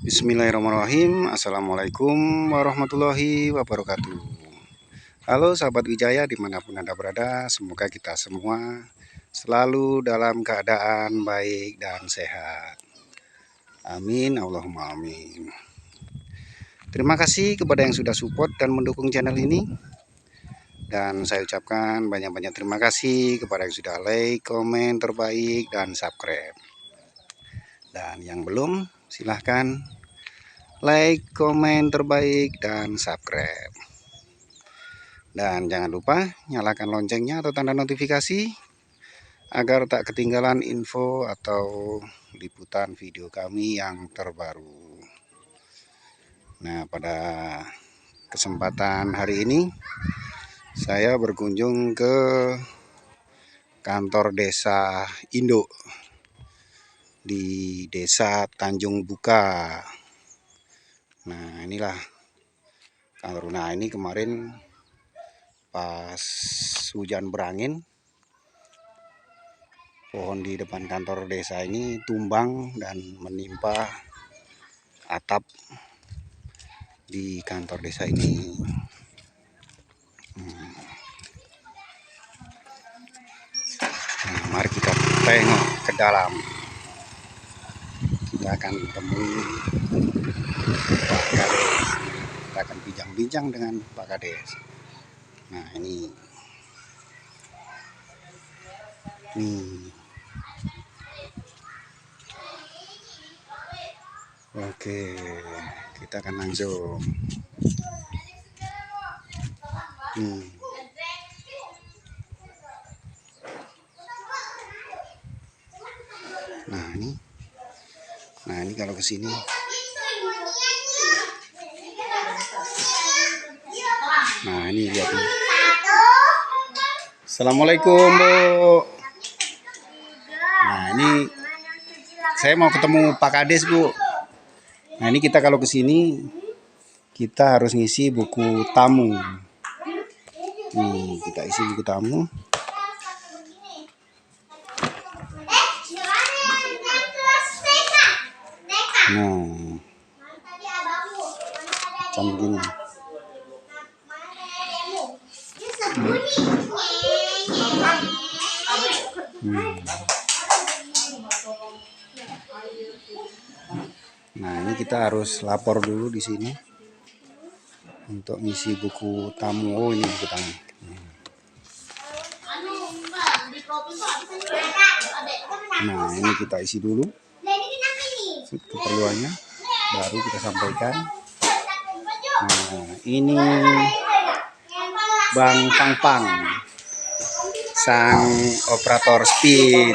Bismillahirrahmanirrahim. Assalamualaikum warahmatullahi wabarakatuh. Halo sahabat Wijaya dimanapun Anda berada, semoga kita semua selalu dalam keadaan baik dan sehat. Amin, Allahumma amin. Terima kasih kepada yang sudah support dan mendukung channel ini. Dan saya ucapkan banyak-banyak terima kasih kepada yang sudah like, komen terbaik, dan subscribe. Dan yang belum, silahkan like, komen terbaik, dan subscribe. Dan jangan lupa nyalakan loncengnya atau tanda notifikasi agar tak ketinggalan info atau liputan video kami yang terbaru. Nah, pada kesempatan hari ini saya berkunjung ke kantor desa Induk di Desa Tanjung Buka. Nah, inilah kantor. Nah, ini kemarin pas hujan berangin, pohon di depan kantor desa ini tumbang dan menimpa atap di kantor desa ini. Nah, mari kita tengok ke dalam. Kita akan temui Pak Kades. Kita akan bincang-bincang dengan Pak Kades. Nah, ini oke, kita akan langsung nah ini kalau kesini, nah ini lihat nih. Assalamualaikum Bu. Nah ini saya mau ketemu Pak Kades Bu. Nah ini kita kalau kesini kita harus ngisi buku tamu. Nih kita isi buku tamu. Nah macam begini. Nah ini kita harus lapor dulu di sini untuk ngisi buku tamu. Oh ini buku tamu. Nah ini kita isi dulu keperluannya, baru kita sampaikan. Nah ini Bang Pang, sang operator speed.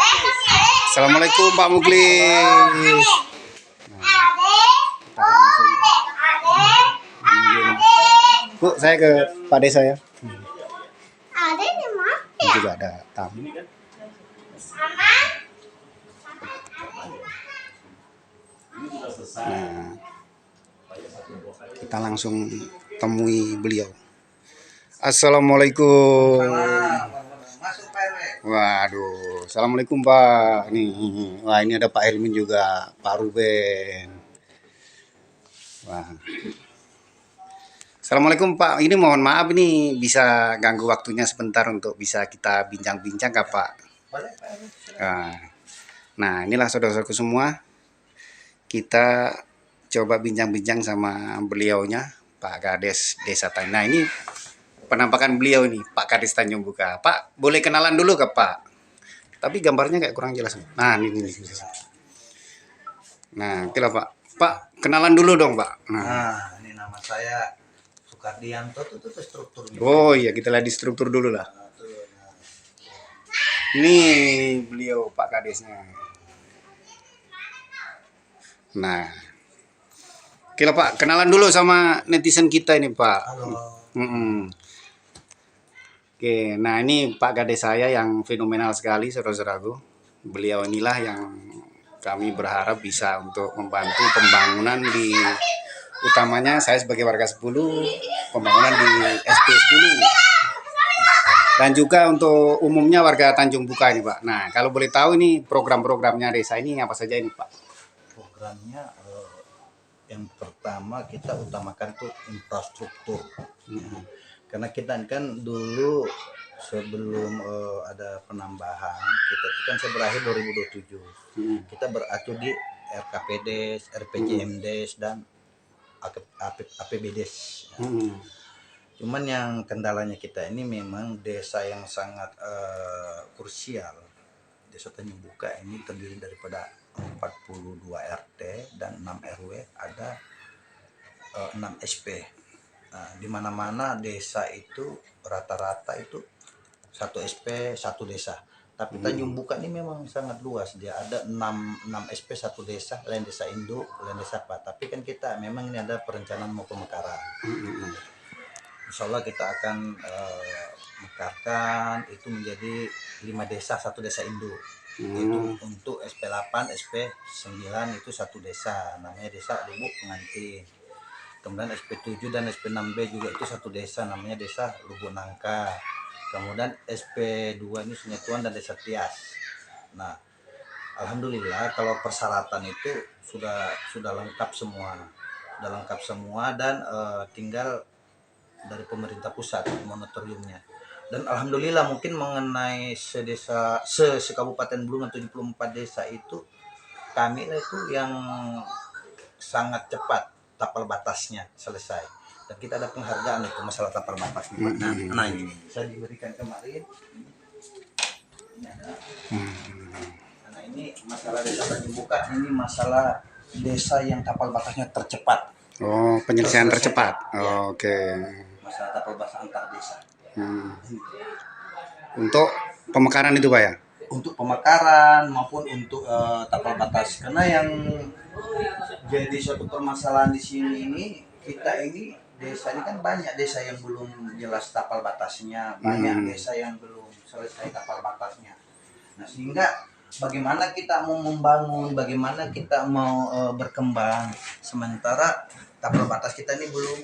Assalamualaikum Pak Muglis. Bu, saya ke Pak Desa ya. Ini juga ada tamu. Nah, kita langsung temui beliau. Assalamualaikum. Waduh, assalamualaikum Pak. Nih, wah ini ada Pak Helmin juga, Pak Ruben. Wah. Assalamualaikum Pak. Ini mohon maaf ini bisa ganggu waktunya sebentar untuk bisa kita bincang-bincang Kak Pak. Nah, inilah saudara-saudaraku semua. Kita coba bincang-bincang sama beliaunya, Pak Kades Desa Tanjung. Nah, ini penampakan beliau nih, Pak Kades Tanjung Buka. Pak, boleh kenalan dulu ke Pak? Tapi gambarnya kayak kurang jelas. Nah, ini. Nah, oke lah Pak. Pak, kenalan dulu dong Pak. Nah, ini nama saya Sukardianto, tuh strukturnya. Oh iya, kita lihat di struktur dulu lah. Ini beliau Pak Kadesnya. Nah, oke lah Pak, kenalan dulu sama netizen kita ini Pak. Halo. Oke, nah ini Pak Kades saya yang fenomenal sekali saudara-saudaraku. Beliau inilah yang kami berharap bisa untuk membantu pembangunan di, utamanya saya sebagai warga 10, pembangunan di SP 10. Dan juga untuk umumnya warga Tanjung Buka ini Pak. Nah kalau boleh tahu ini program-programnya desa ini apa saja ini Pak? Programnya yang pertama kita utamakan tuh infrastruktur. Mm-mm. Karena kita kan dulu sebelum ada penambahan, kita itu kan berakhir 2027. Mm-mm. Kita beracu di RKPDes, Mm-mm. RPJMDes dan APBDes. Mm-mm. Cuman yang kendalanya kita ini memang desa yang sangat krusial. Desa Tanjung Buka ini terdiri daripada 42 RT dan 6 RW, ada 6 SP. Nah, di mana-mana desa itu rata-rata itu satu SP satu desa. Tapi Tanjung Buka ini memang sangat luas. Dia ada 6 SP satu desa, lain desa induk, lain desa apa. Tapi kan kita memang ini ada perencanaan mau pemekaran. Mm-mm. Insya Allah kita akan mekarkan itu menjadi 5 desa, satu desa induk. Itu untuk SP 8, SP 9 itu satu desa, namanya Desa Lubuk Pengantin. Kemudian SP 7 dan SP 6B juga itu satu desa, namanya Desa Lubuk Nangka. Kemudian SP 2 ini Sungai Tuan dan Desa Tias. Nah, alhamdulillah kalau persyaratan itu sudah lengkap semua. Sudah lengkap semua dan tinggal dari pemerintah pusat moratoriumnya. Dan alhamdulillah mungkin mengenai sekabupaten Blungan 74 desa itu kami itu yang sangat cepat tapal batasnya selesai. Dan kita ada penghargaan itu masalah tapal batasnya. Nah ini saya diberikan kemarin. Ini ada. Nah ini masalah desa Tanjung Buka, ini masalah desa yang tapal batasnya tercepat. Oh, penyelesaian tercepat. Ya, Oke. masalah tapal batas antar desa. Untuk pemekaran itu, Pak ya? Untuk pemekaran maupun untuk tapal batas, karena yang jadi suatu permasalahan di sini ini, kita ini desa ini kan banyak desa yang belum jelas tapal batasnya, banyak desa yang belum selesai tapal batasnya. Nah sehingga bagaimana kita mau membangun, bagaimana kita mau berkembang sementara tapal batas kita ini belum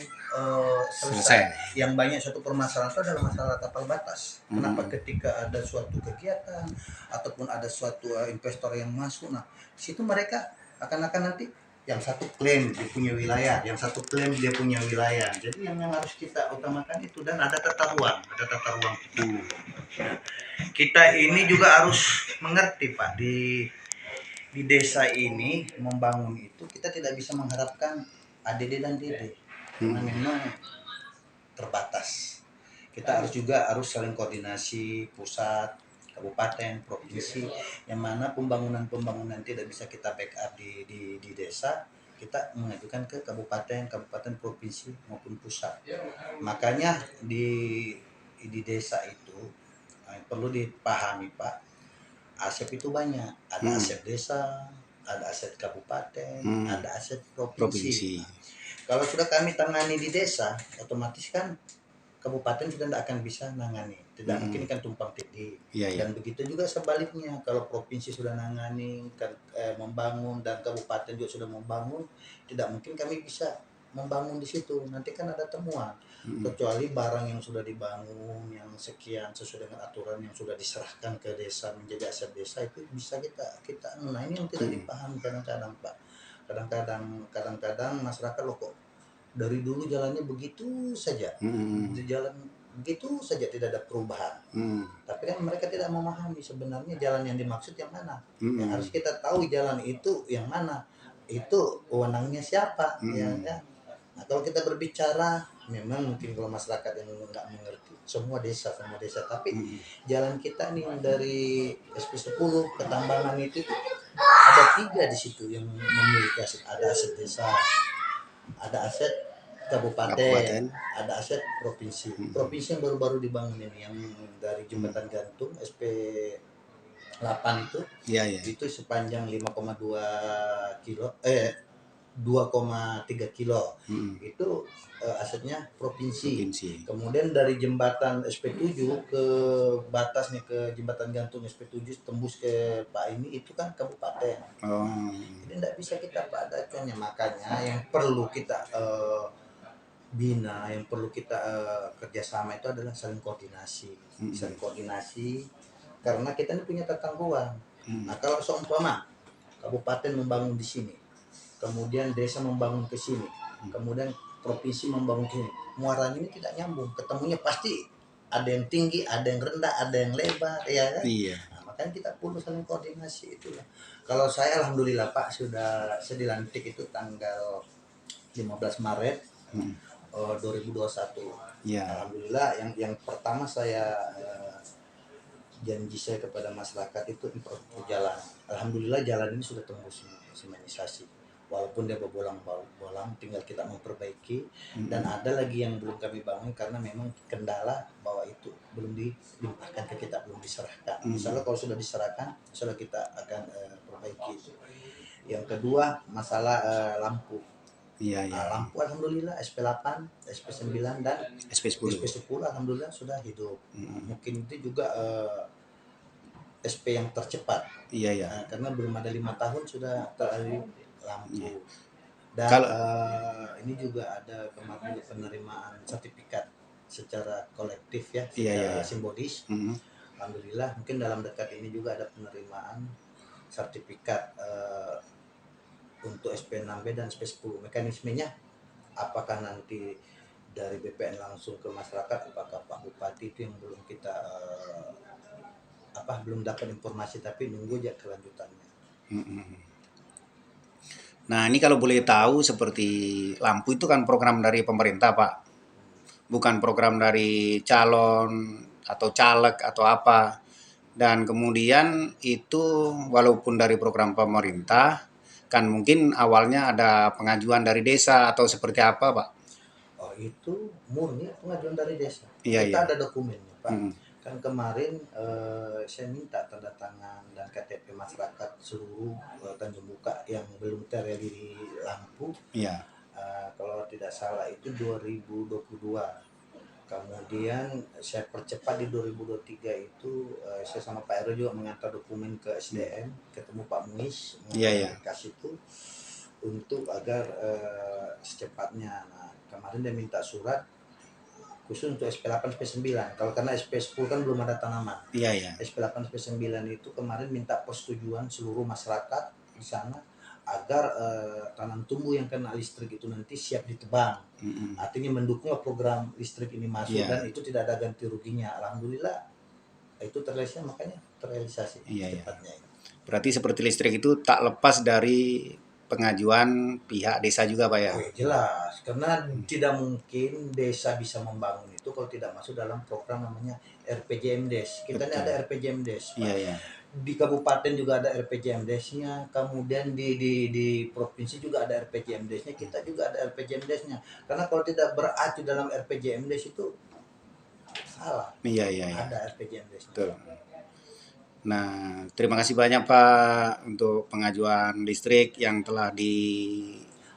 selesai. Yang banyak suatu permasalahan itu adalah masalah tapal batas. Kenapa ketika ada suatu kegiatan ataupun ada suatu investor yang masuk, nah situ mereka akan nanti yang satu klaim dia punya wilayah, yang satu klaim dia punya wilayah. Jadi yang harus kita utamakan itu, dan ada tata ruang kita. Kita ini juga harus mengerti Pak, di desa ini membangun itu kita tidak bisa mengharapkan ADD dan DD karena memang terbatas. Kita harus saling koordinasi pusat, kabupaten, provinsi, yang mana pembangunan tidak bisa kita backup di desa, kita mengajukan ke kabupaten, provinsi maupun pusat. Makanya di desa itu perlu dipahami Pak, aset itu banyak, ada aset desa, ada aset kabupaten, ada aset provinsi. Kalau sudah kami tangani di desa, otomatis kan kabupaten sudah tidak akan bisa nangani, tidak mungkin kan tumpang tindih. Dan begitu juga sebaliknya, kalau provinsi sudah nangani membangun dan kabupaten juga sudah membangun, tidak mungkin kami bisa membangun di situ, nanti kan ada temuan. Kecuali barang yang sudah dibangun yang sekian sesuai dengan aturan yang sudah diserahkan ke desa menjadi aset desa, itu bisa kita nah ini yang tidak dipahami kadang-kadang Pak. Kadang-kadang masyarakat loh kok dari dulu jalannya begitu saja, jalan begitu saja, tidak ada perubahan. Tapi kan mereka tidak memahami sebenarnya jalan yang dimaksud yang mana. Yang harus kita tahu jalan itu yang mana, itu wewenangnya siapa. Ya kan? Nah, kalau kita berbicara, memang mungkin kalau masyarakat yang nggak mengerti, semua desa, tapi jalan kita nih dari SP 10 ke Tambangan itu ada 3 di situ yang memiliki aset, ada aset desa, ada aset kabupaten, ada aset provinsi. Provinsi yang baru-baru dibangun ini, yang dari Jembatan Gantung SP 8 itu, itu sepanjang 5,2 kilo, 2,3 kilo, itu asetnya provinsi. Kemudian dari jembatan SP 7 ke batasnya ke Jembatan Gantung SP 7 tembus ke Pak ini, itu kan kabupaten. Jadi tidak bisa kita padakannya, makanya yang perlu kita bina, yang perlu kita kerjasama itu adalah saling koordinasi, karena kita ini punya tata ruang. Nah kalau seumpama kabupaten membangun di sini, kemudian desa membangun ke sini, kemudian provinsi membangun ke sini. Muaranya ini tidak nyambung, ketemunya pasti ada yang tinggi, ada yang rendah, ada yang lebar, ya kan? Iya. Nah, makanya kita perlu saling koordinasi itu. Kalau saya alhamdulillah Pak saya dilantik itu tanggal 15 Maret Hmm. 2021. Iya. Alhamdulillah yang pertama janji saya kepada masyarakat itu infrastruktur jalan. Alhamdulillah jalan ini sudah tembus semenisasi. Walaupun dia berbolang-bolang, tinggal kita memperbaiki. Dan ada lagi yang belum kami bangun karena memang kendala bahwa itu belum dilimpahkan ke kita, belum diserahkan. Misalnya kalau sudah diserahkan, misalnya kita akan perbaiki itu. Yang kedua masalah lampu. Iya, iya. Lampu alhamdulillah SP8, SP9 dan SP10. SP10 alhamdulillah sudah hidup. Mungkin itu juga SP yang tercepat. Iya, iya. Karena belum ada 5 tahun sudah teraliri lampu. Iya. Dan Kalau ini juga ada kemarin penerimaan sertifikat secara kolektif ya, iya, iya, secara iya. simbolis. Mm. Alhamdulillah mungkin dalam dekat ini juga ada penerimaan sertifikat untuk SP6B dan SP10. Mekanismenya apakah nanti dari BPN langsung ke masyarakat, apakah Pak Bupati, itu yang belum kita belum dapat informasi, tapi nunggu aja kelanjutannya. Nah, ini kalau boleh tahu, seperti lampu itu kan program dari pemerintah, Pak. Bukan program dari calon atau caleg atau apa. Dan kemudian itu walaupun dari program pemerintah, kan mungkin awalnya ada pengajuan dari desa atau seperti apa, Pak? Oh, itu murni pengajuan dari desa. Iya, iya. Kita ada dokumennya, Pak. Mm. Kan kemarin saya minta tanda tangan dan KTP masyarakat seluruh Tanjung Buka yang belum terrealisasi lampu. Iya. Kalau tidak salah itu 2022. Kemudian saya percepat di 2023 itu saya sama Pak Ero juga mengantar dokumen ke SDM, ketemu Pak Muiz, Iya, iya. kasih itu untuk agar secepatnya. Nah, kemarin dia minta surat khusus untuk SP8 SP9. Kalau karena SP10 kan belum ada tanaman. Iya, iya. SP8 SP9 itu kemarin minta persetujuan seluruh masyarakat di sana agar tanam tumbuh yang kena listrik itu nanti siap ditebang. Artinya mendukung program listrik ini masuk. Iya. Dan itu tidak ada ganti ruginya. Alhamdulillah itu terrealisasi, makanya terrealisasi Iya, iya. cepatnya. Berarti seperti listrik itu tak lepas dari pengajuan pihak desa juga, Pak ya? Oh ya jelas, karena tidak mungkin desa bisa membangun itu kalau tidak masuk dalam program namanya RPJMDes. Kita ini Betul. ada RPJMDes, Pak. Iya, iya. Di kabupaten juga ada RPJMDes-nya, kemudian di provinsi juga ada RPJMDes-nya, kita juga ada RPJMDes-nya. Karena kalau tidak beracu dalam RPJMDes itu salah. Iya, iya, iya. Ada RPJMDes-nya. Betul. Nah, terima kasih banyak Pak untuk pengajuan listrik yang telah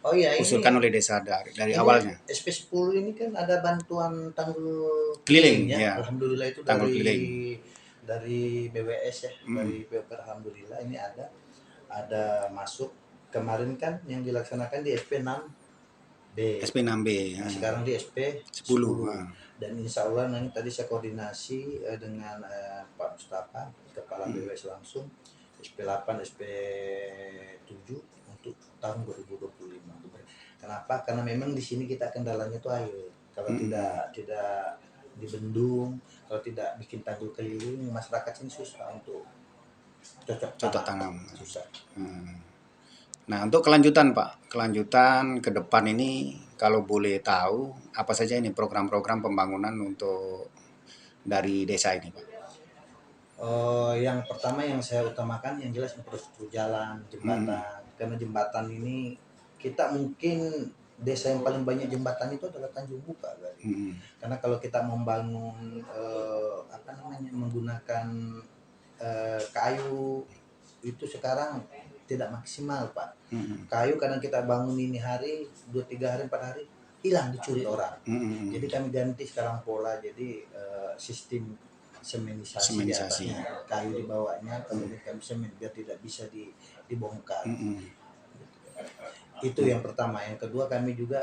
Oh iya, diusulkan ini oleh desa dari ini awalnya. SP10 ini kan ada bantuan tanggul Keliling, ya. ya. Alhamdulillah itu Tanggul dari keliling. BWS ya, dari BPR. Alhamdulillah ini ada masuk. Kemarin kan yang dilaksanakan di SP6B. SP6B. Nah, sekarang di 10. SP10. Dan insya Allah nanti tadi saya koordinasi dengan Pak Mustafa, Kepala BWS langsung, SP8, SP7 untuk tahun 2025. Kenapa? Karena memang di sini kita kendalanya itu air. Kalau tidak dibendung, kalau tidak bikin tanggul keliling, masyarakat ini susah untuk cocok tanam. Susah. Nah, untuk kelanjutan Pak, kelanjutan ke depan ini kalau boleh tahu apa saja ini program-program pembangunan untuk dari desa ini Pak? Yang pertama yang saya utamakan yang jelas infrastruktur jalan, jembatan. Karena jembatan ini kita mungkin desa yang paling banyak jembatan itu adalah Tanjung Buka. Karena kalau kita membangun menggunakan kayu itu sekarang tidak maksimal Pak. Kayu kadang kita bangun ini hari, 2-3 hari, 4 hari hilang, dicuri orang. Jadi kami ganti sekarang pola, jadi sistem semenisasi di atasnya, kayu di bawahnya, kemudian kami semen biar tidak bisa dibongkar. Itu yang pertama. Yang kedua kami juga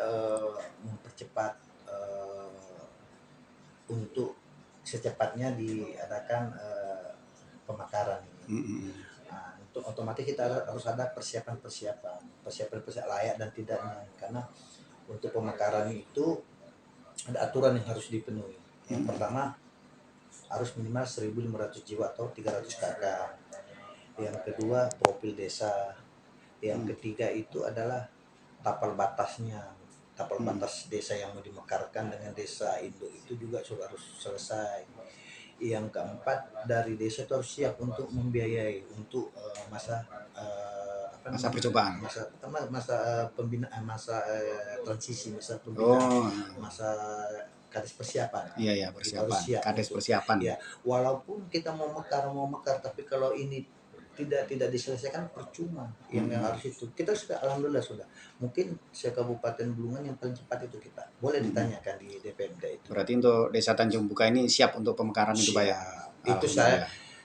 mempercepat untuk secepatnya diadakan pemakaran ini. Nah, otomatis kita harus ada persiapan layak dan tidaknya, karena untuk pemekaran itu ada aturan yang harus dipenuhi. Yang pertama harus minimal 1.500 jiwa atau 300 kakak. Yang kedua profil desa. Yang ketiga itu adalah tapal batasnya. Tapal batas desa yang mau dimekarkan dengan desa induk itu juga sudah harus selesai. Yang keempat, dari desa itu harus siap untuk membiayai untuk masa percobaan. Transisi, masa pembinaan, Oh, masa kades persiapan. iya Kita harus persiapan, siap kades untuk- persiapan. Ya, walaupun kita mau mekar, tapi kalau ini tidak diselesaikan percuma. Yang harus itu kita sudah, alhamdulillah sudah. Mungkin se-Kabupaten Bulungan yang paling cepat itu kita. Boleh ditanyakan di DPMD itu. Berarti untuk Desa Tanjung Buka ini siap untuk pemekaran itu Pak ya? Siap. Itu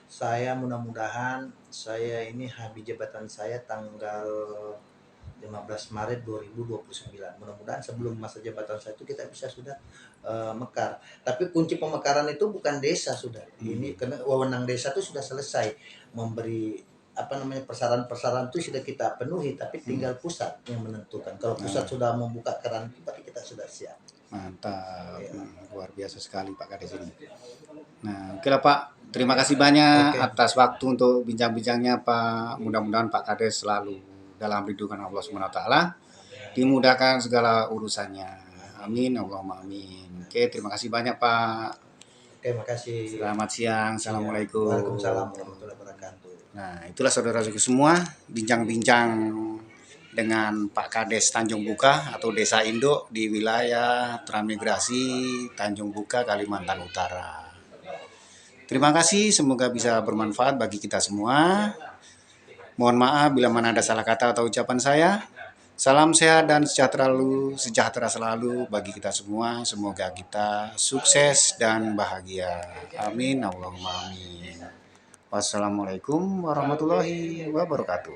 saya mudah-mudahan saya ini habis jabatan saya tanggal 15 Maret 2029. Mudah-mudahan sebelum masa jabatan saya itu kita bisa sudah mekar. Tapi kunci pemekaran itu bukan desa sudah. Ini karena wewenang desa itu sudah selesai memberi persyaratan itu sudah kita penuhi, tapi tinggal pusat yang menentukan. Kalau pusat sudah membuka keran, berarti kita sudah siap. Mantap, luar biasa sekali Pak Kades ini. Nah, oke lah Pak, terima kasih banyak atas waktu untuk bincang-bincangnya Pak. Mudah-mudahan Pak Kades selalu dalam lindungan Allah SWT, dimudahkan segala urusannya. Amin, Allahumma amin. Oke, terima kasih banyak Pak. Terima kasih. Selamat siang, Assalamualaikum. Waalaikumsalam warahmatullahi wabarakatuh. Nah, itulah saudara-saudara semua, bincang-bincang dengan Pak Kades Tanjung Buka atau Desa Induk di wilayah Transmigrasi Tanjung Buka, Kalimantan Utara. Terima kasih, semoga bisa bermanfaat bagi kita semua. Mohon maaf bila mana ada salah kata atau ucapan saya. Salam sehat dan sejahtera selalu bagi kita semua. Semoga kita sukses dan bahagia. Amin, Allahumma amin. Wassalamualaikum warahmatullahi wabarakatuh.